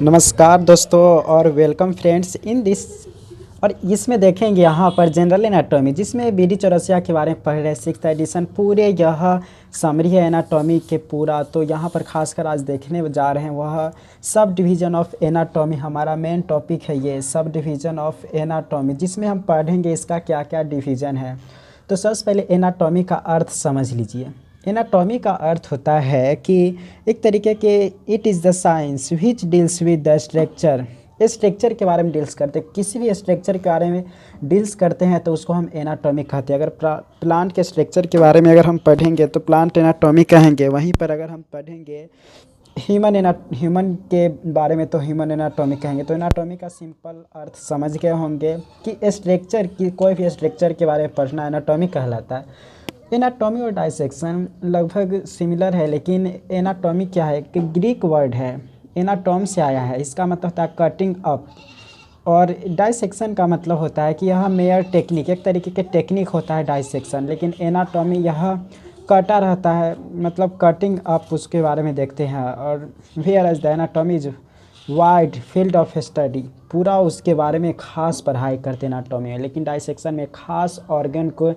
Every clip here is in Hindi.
नमस्कार दोस्तों और वेलकम फ्रेंड्स इन दिस। और इसमें देखेंगे यहाँ पर जनरल एनाटॉमी जिसमें बी डी चौरसिया के बारे में पढ़ रहे हैं, 6th एडिशन पूरे यह समरी है एनाटॉमी के पूरा। तो यहाँ पर खासकर आज देखने जा रहे हैं वह सब डिवीज़न ऑफ एनाटॉमी। हमारा मेन टॉपिक है ये सब डिवीज़न ऑफ एनाटॉमी, जिसमें हम पढ़ेंगे इसका क्या क्या डिवीज़न है। तो सबसे पहले एनाटॉमी का अर्थ समझ लीजिए। एनाटॉमी का अर्थ होता है कि एक तरीके के it is the science which deals with the structure. Structure के बारे में डील्स करते हैं, किसी भी स्ट्रक्चर के बारे में डील्स करते हैं तो उसको हम एनाटॉमी कहते हैं। अगर प्लांट के स्ट्रक्चर के बारे में अगर हम पढ़ेंगे तो प्लांट एनाटॉमी कहेंगे। वहीं पर अगर हम पढ़ेंगे ह्यूमन के बारे में तो ह्यूमन एनाटॉमी कहेंगे। तो एनाटॉमी का सिंपल अर्थ समझ गए होंगे कि स्ट्रक्चर की कोई भी स्ट्रक्चर के बारे में पढ़ना एनाटॉमी कहलाता है। एनाटॉमी और डाइसेक्शन लगभग सिमिलर है, लेकिन एनाटॉमी क्या है कि ग्रीक वर्ड है, एनाटॉम से आया है। इसका मतलब होता है कटिंग अप, और डाइसेक्शन का मतलब होता है कि यह मेयर टेक्निक, एक तरीके के टेक्निक होता है डाइसेक्शन। लेकिन एनाटॉमी यह कटा रहता है, मतलब कटिंग अप उसके बारे में देखते हैं। और where as the anatomy is wide field of study, पूरा उसके बारे में खास पढ़ाई करते हैं एनाटॉमी में। लेकिन डाइसेक्शन में खास ऑर्गन को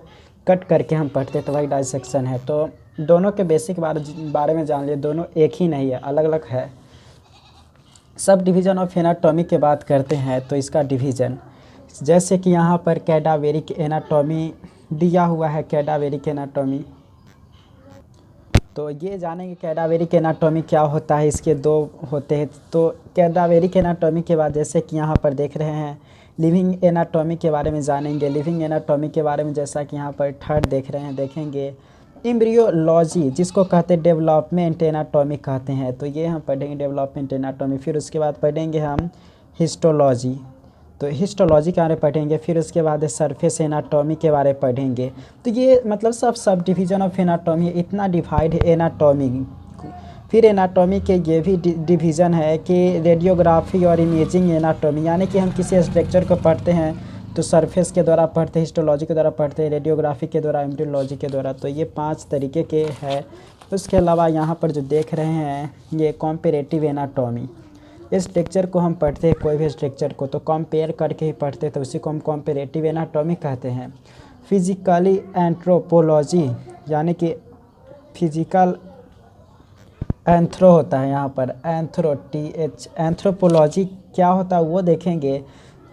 कट करके हम पढ़ते तो वही डाइसेक्शन है। तो दोनों के बेसिक बारे में जान लिए, दोनों एक ही नहीं है, अलग अलग है। सब डिवीज़न ऑफ एनाटॉमी के बात करते हैं तो इसका डिवीज़न जैसे कि यहाँ पर कैडावेरिक एनाटॉमी दिया हुआ है। कैडावेरिक एनाटॉमी तो ये जानेंगे कैडावेरिक एनाटॉमी क्या होता है। इसके दो होते हैं। तो कैडावेरिक एनाटॉमी के बाद जैसे कि यहाँ पर देख रहे हैं लिविंग एनाटॉमी के बारे में जानेंगे। लिविंग एनाटॉमी के बारे में जैसा कि यहाँ पर थर्ड देख रहे हैं, देखेंगे एम्ब्रियोलॉजी जिसको कहते हैं डेवलपमेंट एनाटॉमी कहते हैं। तो ये हम पढ़ेंगे डेवलपमेंट एनाटॉमी। फिर उसके बाद पढ़ेंगे हम हिस्टोलॉजी, तो हिस्टोलॉजी के बारे में पढ़ेंगे। फिर उसके बाद सरफेस एनाटॉमी के बारे में पढ़ेंगे। तो ये मतलब सब डिवीज़न ऑफ एनाटॉमी, इतना डिवाइड है एनाटॉमी। फिर एनाटॉमी के ये भी डिवीज़न है कि रेडियोग्राफी और इमेजिंग एनाटॉमी, यानी कि हम किसी स्ट्रक्चर को पढ़ते हैं तो सरफेस के द्वारा पढ़ते हैं, हिस्टोलॉजी के द्वारा पढ़ते हैं, रेडियोग्राफी के द्वारा, एम्ब्रियोलॉजी के द्वारा। तो ये 5 तरीके के हैं। उसके अलावा यहाँ पर जो देख रहे हैं ये कॉम्पेरेटिव एनाटॉमी। इस स्ट्रक्चर को हम पढ़ते हैं, कोई भी स्ट्रक्चर को तो कंपेयर करके ही पढ़ते हैं, तो उसी को हम कॉम्पेरेटिव एनाटॉमी कहते हैं। फिजिकली एंथ्रोपोलॉजी, यानी कि फिजिकल एंथ्रो होता है यहाँ पर, एंथ्रो TH, एंथ्रोपोलॉजी क्या होता है वो देखेंगे।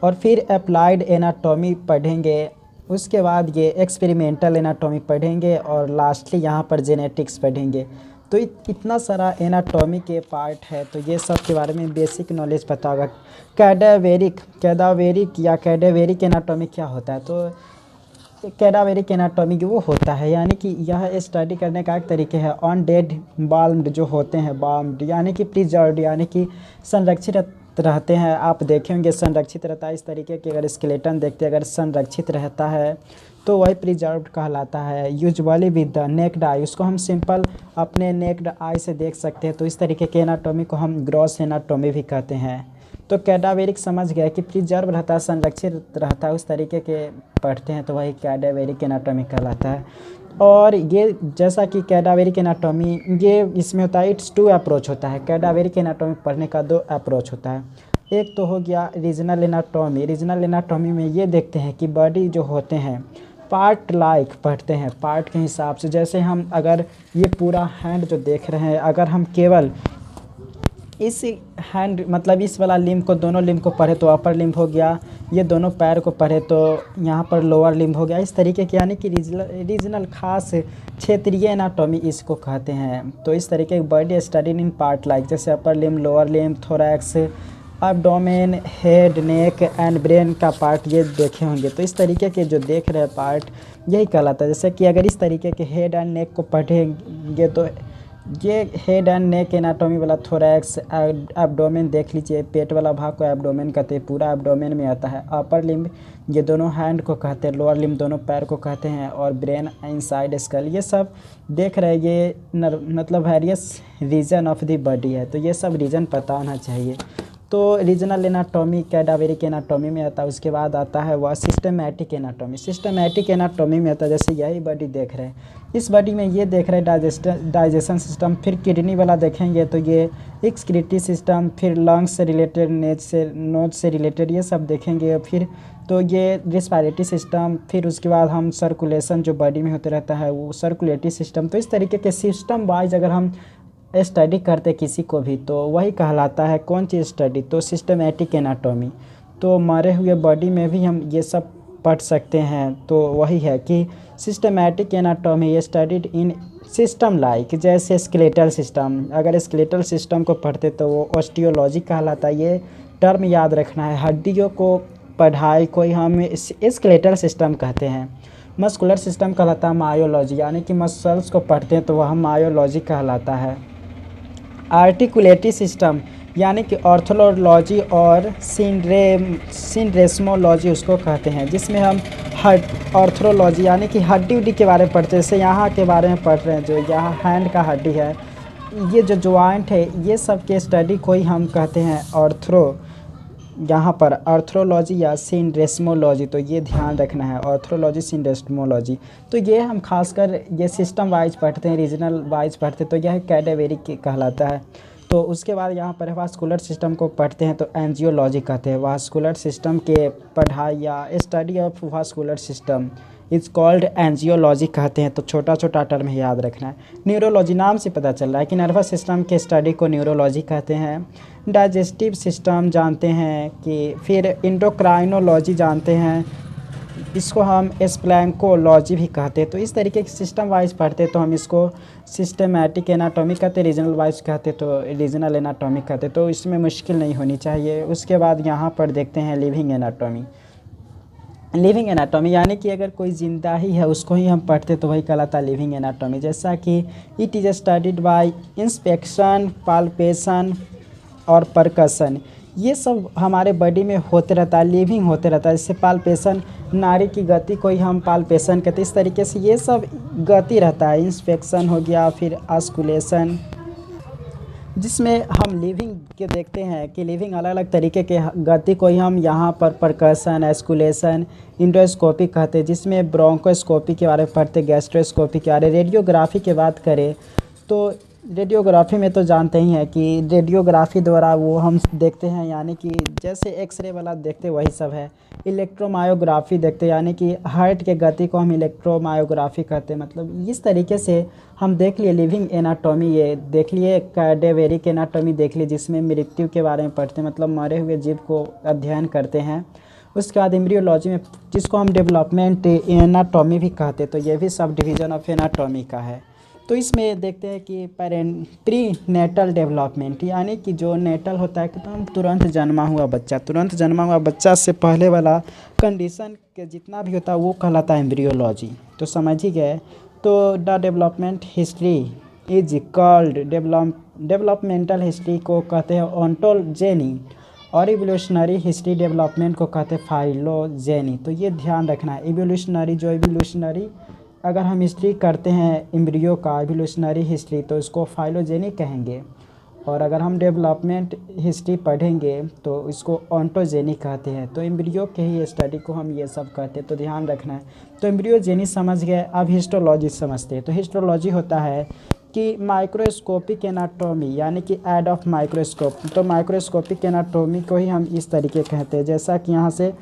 और फिर अप्लाइड एनाटॉमी पढ़ेंगे। उसके बाद ये एक्सपेरिमेंटल एनाटॉमी पढ़ेंगे और लास्टली यहाँ पर जेनेटिक्स पढ़ेंगे। तो इतना सारा एनाटॉमी के पार्ट है, तो ये सब के बारे में बेसिक नॉलेज पता होगा। कैडावेरिक या कैडेवेरिक एनाटॉमी क्या होता है, तो कैडावेरिक एनाटॉमी वो होता है, यानी कि यह स्टडी करने का एक तरीके है ऑन डेड बाल्म्ड जो होते हैं, बाल्म्ड यानी कि प्रिजर्व्ड, यानी कि संरक्षित रहते हैं। आप देखेंगे संरक्षित रहता है इस तरीके के, अगर स्केलेटन देखते हैं अगर संरक्षित रहता है तो वही प्रिजर्व्ड कहलाता है। यूजुअली विद द नेक्ड आई, उसको हम सिंपल अपने नेक्ड आई से देख सकते हैं। तो इस तरीके के एनाटॉमी को हम ग्रॉस एनाटॉमी भी कहते हैं। तो कैडावेरिक समझ गया कि प्रिजर्व रहता है, संरक्षित रहता है, उस तरीके के पढ़ते हैं तो वही कैडावेरिक एनाटॉमी कहलाता है। और ये जैसा कि कैडावेरिक एनाटॉमी ये इसमें होता है, इट्स 2 अप्रोच होता है। कैडावेरिक एनाटॉमी पढ़ने का 2 अप्रोच होता है। एक तो हो गया रीजनल एनाटॉमी। रीजनल एनाटॉमी में ये देखते हैं कि बॉडी जो होते हैं पार्ट लाइक पढ़ते हैं, पार्ट के हिसाब से। जैसे हम अगर ये पूरा हैंड जो देख रहे हैं, अगर हम केवल इस हैंड मतलब इस वाला लिम्ब को, दोनों लिम्ब को पढ़े तो अपर लिम्ब हो गया, ये दोनों पैर को पढ़े तो यहाँ पर लोअर लिम्ब हो गया, इस तरीके के, यानी कि रीजनल खास क्षेत्रीय एनाटॉमी इसको कहते हैं। तो इस तरीके की body studied in part like, जैसे upper limb, lower limb, thorax, abdomen, head, neck and brain का पार्ट ये देखे होंगे। तो इस तरीके के जो देख रहे हैं पार्ट यही कहलाता है। जैसे कि अगर इस तरीके के हेड एंड नेक को पढ़ेंगे तो ये हेड एंड नेक एनाटॉमी वाला थोरैक्स, एब्डोमेन देख लीजिए, पेट वाला भाग को एब्डोमेन कहते हैं, पूरा एब्डोमेन में आता है। अपर लिम्ब ये दोनों हैंड को कहते हैं, लोअर लिम्ब दोनों पैर को कहते हैं, और ब्रेन इनसाइड स्कल, ये सब देख रहे हैं। ये मतलब various region of the body है, तो ये सब रीजन पता होना चाहिए। तो रीजनल एनाटॉमी कैडावेरिक एनाटॉमी में आता है। उसके बाद आता है वह सिस्टमैटिक एनाटॉमी। सिस्टमैटिक एनाटॉमी में आता है, जैसे यही बॉडी देख रहे हैं, इस बॉडी में ये देख रहे हैं डाइजेशन सिस्टम, फिर किडनी वाला देखेंगे तो ये एक्सक्रीटरी सिस्टम, फिर लंग्स से रिलेटेड, नोज से रिलेटेड ये सब देखेंगे, फिर तो ये रिस्पायरेटरी सिस्टम, फिर उसके बाद हम सर्कुलेशन जो बॉडी में होते रहता है वो सर्कुलेटरी सिस्टम। तो इस तरीके के सिस्टम वाइज अगर हम स्टडी करते किसी को भी तो वही कहलाता है कौन चीज़ स्टडी, तो सिस्टमैटिक एनाटॉमी। तो मरे हुए बॉडी में भी हम ये सब पढ़ सकते हैं। तो वही है कि systematic anatomy studied in system like, जैसे स्केलेटल सिस्टम, अगर स्केलेटल सिस्टम को पढ़ते तो वो ऑस्टियोलॉजी कहलाता है। ये टर्म याद रखना है, हड्डियों को पढ़ाई को ही हम स्केलेटल सिस्टम कहते हैं। मस्कुलर सिस्टम कहलाता है मायोलॉजी, यानी कि मसल्स को पढ़ते हैं तो वह मायोलॉजी कहलाता है। आर्टिकुलेटरी सिस्टम यानी कि ऑर्थोलॉजी और सिंड्रेस्मोलॉजी उसको कहते हैं, जिसमें हम ऑर्थोलॉजी यानी कि हड्डी उड्डी के बारे में पढ़ते हैं। जैसे यहाँ के बारे में पढ़ रहे हैं, जो यहाँ हैंड का हड्डी है, ये जो जॉइंट है, ये सब के स्टडी को ही हम कहते हैं यहाँ पर आर्थ्रोलॉजी या सिंड्रेस्मोलॉजी। तो ये ध्यान रखना है, आर्थ्रोलॉजी सिंड्रेस्मोलॉजी। तो ये हम खासकर ये सिस्टम वाइज पढ़ते हैं, रीजनल वाइज पढ़ते हैं, तो यह कैडेवेरिक कहलाता है। तो उसके बाद यहाँ पर वास्कुलर सिस्टम को पढ़ते हैं तो एंजियोलॉजी कहते हैं। वास्कुलर सिस्टम के पढ़ाई या study of vascular system is called angiology कहते हैं। तो छोटा छोटा टर्म ही याद रखना है। न्यूरोलॉजी नाम से पता चल रहा है कि नर्वस सिस्टम के स्टडी को न्यूरोलॉजी कहते हैं। डाइजेस्टिव सिस्टम जानते हैं कि, फिर इंडोक्राइनोलॉजी जानते हैं, इसको हम स्प्लैंकोलॉजी भी कहते हैं। तो इस तरीके के सिस्टम वाइज पढ़ते हैं तो हम इसको सिस्टमैटिक एनाटॉमी कहते हैं, रीजनल वाइज कहते हैं तो रीजनल एनाटॉमी कहते हैं। तो इसमें मुश्किल नहीं होनी चाहिए। उसके बाद यहाँ पर देखते हैं लिविंग एनाटॉमी। लिविंग एनाटॉमी यानी कि अगर कोई ज़िंदा ही है उसको ही हम पढ़ते तो वही कहलाता है लिविंग एनाटॉमी। जैसा कि it is studied by inspection, palpation और परकशन, ये सब हमारे बॉडी में होते रहता है, लिविंग होते रहता है। जैसे पाल्पेशन, नाड़ी की गति को ही हम पाल्पेशन कहते हैं। इस तरीके से ये सब गति रहता है। इंस्पेक्शन हो गया, फिर आस्कुलेशन, जिसमें हम लिविंग के देखते हैं कि लिविंग अलग अलग तरीके के गति को ही हम यहाँ पर परकशन, एस्कुलेशन, इंडोस्कोपी कहते हैं, जिसमें ब्रोंकोस्कोपी के बारे में पढ़ते, गैस्ट्रोस्कोपी के बारे। रेडियोग्राफी की बात करें तो रेडियोग्राफी में तो जानते ही हैं कि रेडियोग्राफी द्वारा वो हम देखते हैं, यानी कि जैसे एक्सरे वाला देखते वही सब है। इलेक्ट्रोमायोग्राफी देखते, यानी कि हार्ट के गति को हम इलेक्ट्रोमायोग्राफी कहते हैं। मतलब इस तरीके से हम देख लिए लिविंग एनाटॉमी, ये देख लिए कैडेवेरिक एनाटॉमी देख लिए, जिसमें मृत्यु के बारे में पढ़ते हैं, मतलब मरे हुए जीव को अध्ययन करते हैं। उसके बाद एम्ब्रियोलॉजी में, जिसको हम डेवलपमेंट एनाटॉमी भी कहते हैं, तो ये भी सब डिवीज़न ऑफ एनाटॉमी का है। तो इसमें देखते हैं कि प्री नेटल डेवलपमेंट, यानी कि जो नेटल होता है कि तो हम तुरंत जन्मा हुआ बच्चा से पहले वाला कंडीशन के जितना भी होता है वो कहलाता है एम्ब्रियोलॉजी। तो समझ ही गए। तो the development history is called developmental history को कहते हैं ऑन्टोजेनी, और इवोल्यूशनरी हिस्ट्री डेवलपमेंट को कहते हैं फाइलोजेनी। तो ये ध्यान रखना है, इवोल्यूशनरी अगर हम हिस्ट्री करते हैं एम्ब्रियो का इवोल्यूशनरी हिस्ट्री तो इसको फाइलोजेनी कहेंगे, और अगर हम डेवलपमेंट हिस्ट्री पढ़ेंगे तो इसको ऑन्टोजेनी कहते हैं। तो एम्ब्रियो के ही स्टडी को हम ये सब कहते हैं, तो ध्यान रखना है। तो एम्ब्रियोजेनी समझ गए, अब हिस्टोलॉजी समझते हैं। तो हिस्टोलॉजी होता है कि माइक्रोस्कोपिक एनाटॉमी, यानी कि ऐड ऑफ माइक्रोस्कोप। तो माइक्रोस्कोपिक एनाटॉमी को ही हम इस तरीके कहते हैं, जैसा कि यहाँ से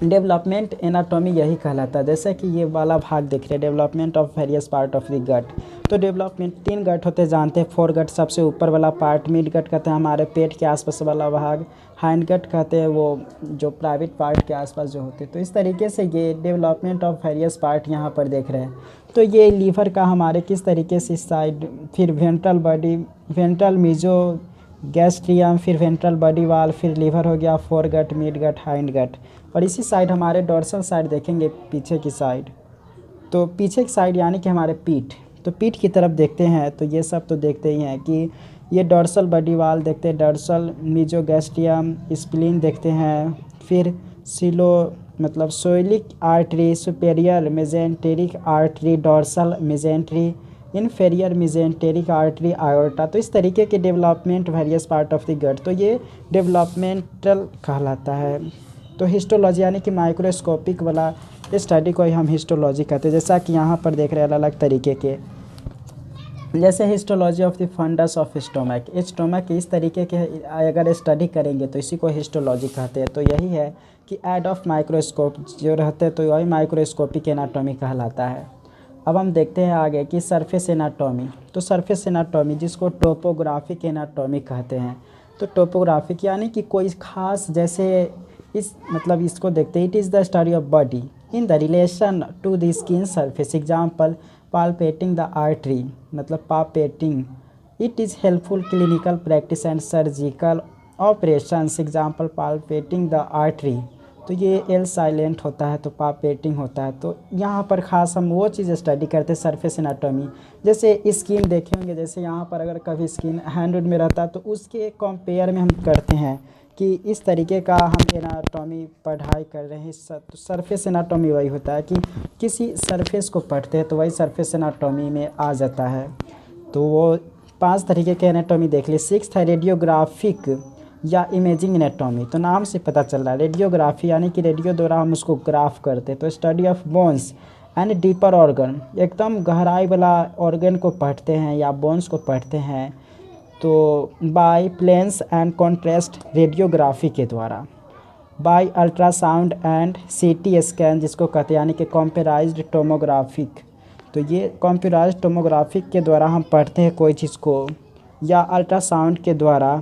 डेवलपमेंट एनाटॉमी यही कहलाता है। जैसे कि ये वाला भाग देख रहे हैं, development of various part of the gut. तो डेवलपमेंट 3 गट होते हैं, जानते हैं। फोर गट सबसे ऊपर वाला पार्ट, मिड गट कहते हैं हमारे पेट के आसपास वाला भाग, हैंड गट कहते हैं वो जो प्राइवेट पार्ट के आसपास जो होते हैं। तो इस तरीके से ये डेवलपमेंट ऑफ वेरियस पार्ट यहाँ पर देख रहे हैं। तो ये लीवर का हमारे किस तरीके से साइड, फिर वेंट्रल बॉडी, वेंट्रल मीजो गैस्ट्रियम, फिर वेंट्रल बॉडी वाल, फिर लीवर हो गया, फोर गट, मिड गट, हाइंड गट। और इसी साइड हमारे डोर्सल साइड देखेंगे, पीछे की साइड। तो पीछे की साइड यानी कि हमारे पीठ, तो पीठ की तरफ देखते हैं तो ये सब तो देखते ही हैं कि ये डोर्सल बॉडी वाल देखते हैं, डोर्सल मीजोगैस्ट्रियम, स्प्लीन देखते हैं, फिर coeliac artery, superior mesenteric artery, dorsal mesentery, inferior mesenteric artery aorta. तो इस तरीके के development various part of the gut, तो ये डेवलपमेंटल कहलाता है। तो हिस्टोलॉजी यानी कि माइक्रोस्कोपिक वाला स्टडी को ही हम हिस्टोलॉजी कहते हैं। जैसा कि यहाँ पर देख रहे हैं अलग अलग तरीके के, जैसे histology of the fundus of stomach. Stomach इस तरीके के अगर स्टडी करेंगे तो इसी को हिस्टोलॉजी कहते हैं। तो यही है कि ऐड ऑफ माइक्रोस्कोप जो रहते हैं तो वही माइक्रोस्कोपिक एनाटॉमी कहलाता है। अब हम देखते हैं आगे कि सरफेस एनाटॉमी। तो सरफेस एनाटॉमी जिसको टोपोग्राफिक एनाटॉमी कहते हैं। तो टोपोग्राफिक यानी कि कोई खास, जैसे इस मतलब इसको देखते हैं, it is the study of body in the relation to the skin surface. Example palpating the artery, मतलब palpating. It is helpful clinical practice and surgical operations. Example palpating the artery. तो ये एल साइलेंट होता है तो palpating होता है। तो यहाँ पर ख़ास हम वो चीज़ स्टडी करते हैं सरफेस एनाटॉमी। जैसे स्किन देखे होंगे, जैसे यहाँ पर अगर कभी स्किन हैंड में रहता है तो उसके कंपेयर में हम करते हैं कि इस तरीके का हम एनाटॉमी पढ़ाई कर रहे हैं। तो सरफेस एनाटॉमी वही होता है कि किसी सरफेस को पढ़ते हैं तो वही सरफेस एनाटॉमी में आ जाता है। तो वो 5 तरीके के एनाटॉमी देख लिए। 6th है रेडियोग्राफिक या इमेजिंग एनाटॉमी। तो नाम से पता चल रहा है रेडियोग्राफी यानी कि रेडियो द्वारा हम उसको ग्राफ करते हैं। तो study of bones and deeper organ, एकदम गहराई वाला ऑर्गन को पढ़ते हैं या बोन्स को पढ़ते हैं। तो by plains and contrast radiography के द्वारा, by ultrasound and CT scan जिसको कहते हैं यानी कि कंप्यूटराइज्ड टोमोग्राफिक। तो ये कंप्यूटराइज्ड टोमोग्राफिक के द्वारा हम पढ़ते हैं कोई चीज़ को, या अल्ट्रासाउंड के द्वारा,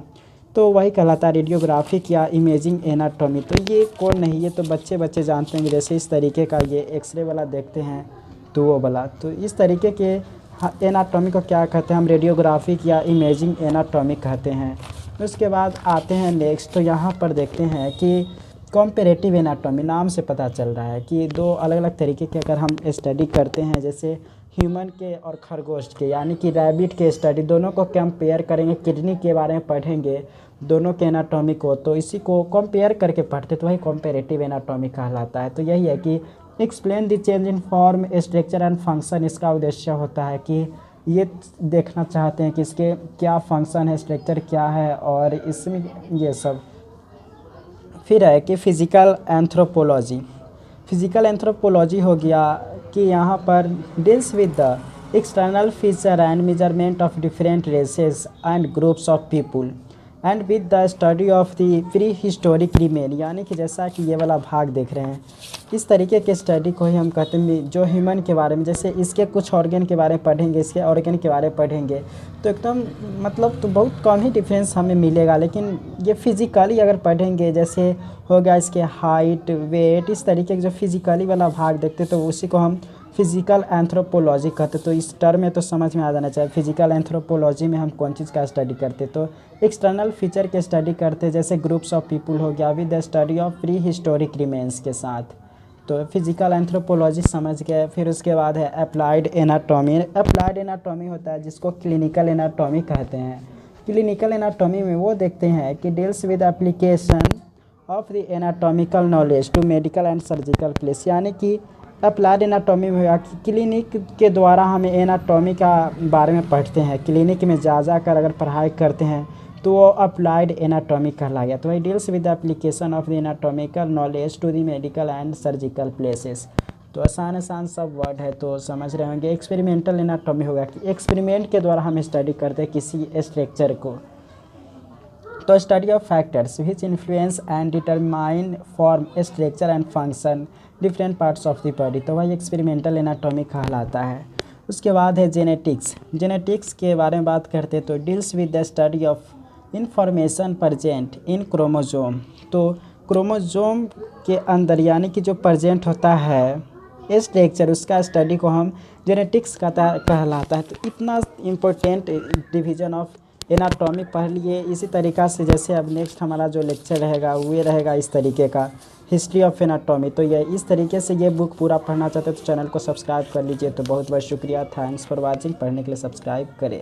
तो वही कहलाता है रेडियोग्राफिक या इमेजिंग एनाटॉमी। तो ये कौन नहीं, ये तो बच्चे जानते हैं। जैसे इस तरीके का ये एक्सरे वाला देखते हैं तो वो वाला, तो इस तरीके के एनाटॉमी को क्या कहते हैं हम, रेडियोग्राफिक या इमेजिंग एनाटॉमी कहते हैं। उसके बाद आते हैं नेक्स्ट, तो यहाँ पर देखते हैं कि कॉम्पेरेटिव एनाटॉमी। नाम से पता चल रहा है कि 2 अलग अलग तरीके के अगर हम स्टडी करते हैं, जैसे ह्यूमन के और खरगोश के यानी कि रैबिट के स्टडी, दोनों को कंपेयर करेंगे, किडनी के बारे में पढ़ेंगे दोनों के एनाटॉमी को, तो इसी को कंपेयर करके पढ़ते तो वही कॉम्पेरेटिव एनाटॉमी कहलाता है। तो यही है कि explain the change in form structure and function. इसका उद्देश्य होता है कि ये देखना चाहते हैं कि इसके क्या फंक्शन है, स्ट्रक्चर क्या है और इसमें ये सब। फिर है कि फिज़िकल एंथ्रोपोलॉजी। फिज़िकल एंथ्रोपोलॉजी हो गया कि यहाँ पर deals with the external feature and measurement of different races and groups of people and with the study of the prehistoric remain. यानी कि जैसा कि ये वाला भाग देख रहे हैं, इस तरीके के स्टडी को ही हम कहते हैं जो ह्यूमन के बारे में, जैसे इसके कुछ ऑर्गन के बारे में पढ़ेंगे, इसके ऑर्गन के बारे में पढ़ेंगे तो एकदम मतलब तो बहुत कम ही डिफरेंस हमें मिलेगा। लेकिन ये फिज़िकली अगर पढ़ेंगे, जैसे हो गया इसके हाइट, वेट, इस तरीके के जो फिज़िकली वाला भाग देखते तो उसी को हम फिज़िकल एंथ्रोपोलॉजी कहते। तो इस टर्म में तो समझ में आ जाना चाहिए फिज़िकल एंथ्रोपोलॉजी में हम कौन चीज़ का स्टडी करते। तो एक्सटर्नल फीचर के स्टडी करते, जैसे ग्रुप्स ऑफ पीपल हो गया with the study of pre historic remains के साथ। तो फिज़िकल एंथ्रोपोलॉजी समझ गए। फिर उसके बाद है अप्लाइड एनाटॉमी। अप्लाइड एनाटॉमी होता है जिसको क्लिनिकल एनाटॉमी कहते हैं। क्लिनिकल एनाटॉमी में वो देखते हैं कि deals with application of the anatomical knowledge to medical and surgical place. यानी कि अप्लाइड एनाटॉमी में कि क्लिनिक के द्वारा हमें एनाटॉमी का बारे में पढ़ते हैं, क्लिनिक में जा कर अगर पढ़ाई करते हैं तो वो अप्लाइड एनाटॉमी कहला गया। तो वही deals with application of the anatomical knowledge to the medical and surgical places. तो आसान सब वर्ड है तो समझ रहे होंगे। एक्सपेरिमेंटल एनाटॉमी होगा कि एक्सपेरिमेंट के द्वारा हम स्टडी करते हैं किसी स्ट्रक्चर को। तो study of factors which influence and determine form structure and function different parts of the body, तो वही एक्सपेरिमेंटल एनाटॉमी कहलाता है। उसके बाद है जेनेटिक्स। जेनेटिक्स के बारे में बात करते तो deals with the study of information present in chromosome. तो क्रोमोजोम के अंदर यानी कि जो प्रेजेंट होता है स्ट्रक्चर, उसका स्टडी को हम जेनेटिक्स कहलाता है। तो इतना इम्पोर्टेंट डिवीज़न ऑफ एनाटॉमी पढ़ लिए। इसी तरीक़ा से जैसे अब नेक्स्ट हमारा जो लेक्चर रहेगा वो रहेगा इस तरीके का, हिस्ट्री ऑफ एनाटॉमी। तो ये इस तरीके से ये बुक पूरा पढ़ना चाहते हो तो चैनल को सब्सक्राइब कर लीजिए। तो बहुत बहुत शुक्रिया, थैंक्स फॉर वाचिंग। पढ़ने के लिए सब्सक्राइब करें।